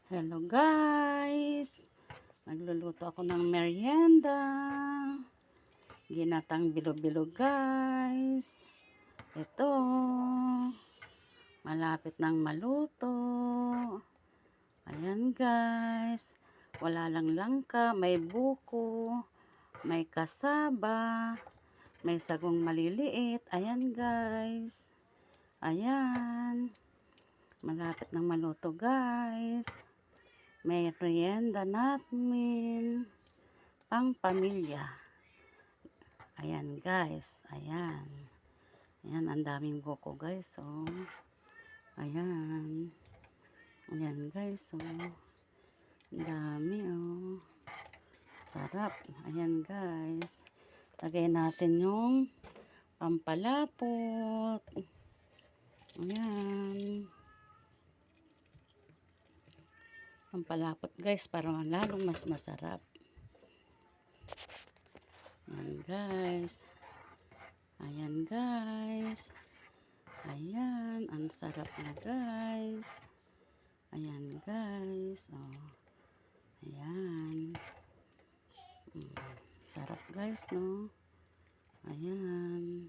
Hello guys! Nagluluto ako ng merienda. Ginatang bilo-bilo guys. Ito. Malapit nang maluto. Ayan guys. Wala lang langka, may buko, may kasaba, may sagong maliliit. Ayan guys. Ayan. Malapit nang maluto guys. May merienda natin pang pamilya. Ayan guys, ayan. Ayan, ang daming buko guys, oh. Ayan. Ayan guys, oh. Ang dami, oh. Sarap. Ayan guys. Lagay natin yung pampalapot. Ayan. Pampalapot guys, para lalong mas masarap. Ayan guys. Ayan guys. Ayan, ang sarap na guys. Ayan guys. Oh. Ayan. Sarap guys, no? Ayan.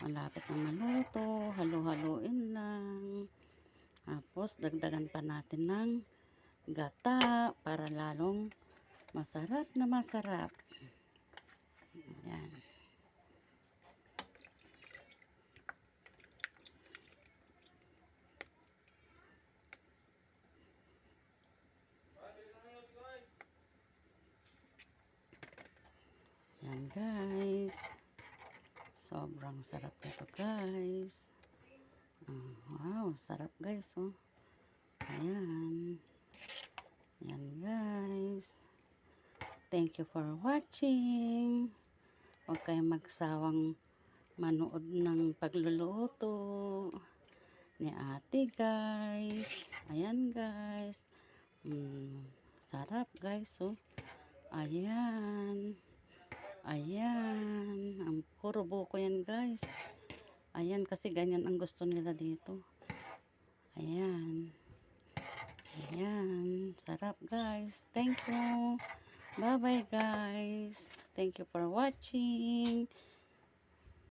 Malapit na maluto. Halo-haloin lang. Tapos, dagdagan pa natin ng gata para lalong masarap na masarap. Ayan. Ayan guys. Sobrang sarap nito guys. Wow, sarap guys, oh. Ayan. Ayan guys. Thank you for watching. Huwag kayong magsawang manood ng pagluluto ni ate guys. Ayan guys. Sarap guys, oh. Ayan. Ayan. Ang puro buko yan guys. Ayan, kasi ganyan ang gusto nila dito. Ayan. Ayan. Sarap guys. Thank you. Bye bye guys. Thank you for watching.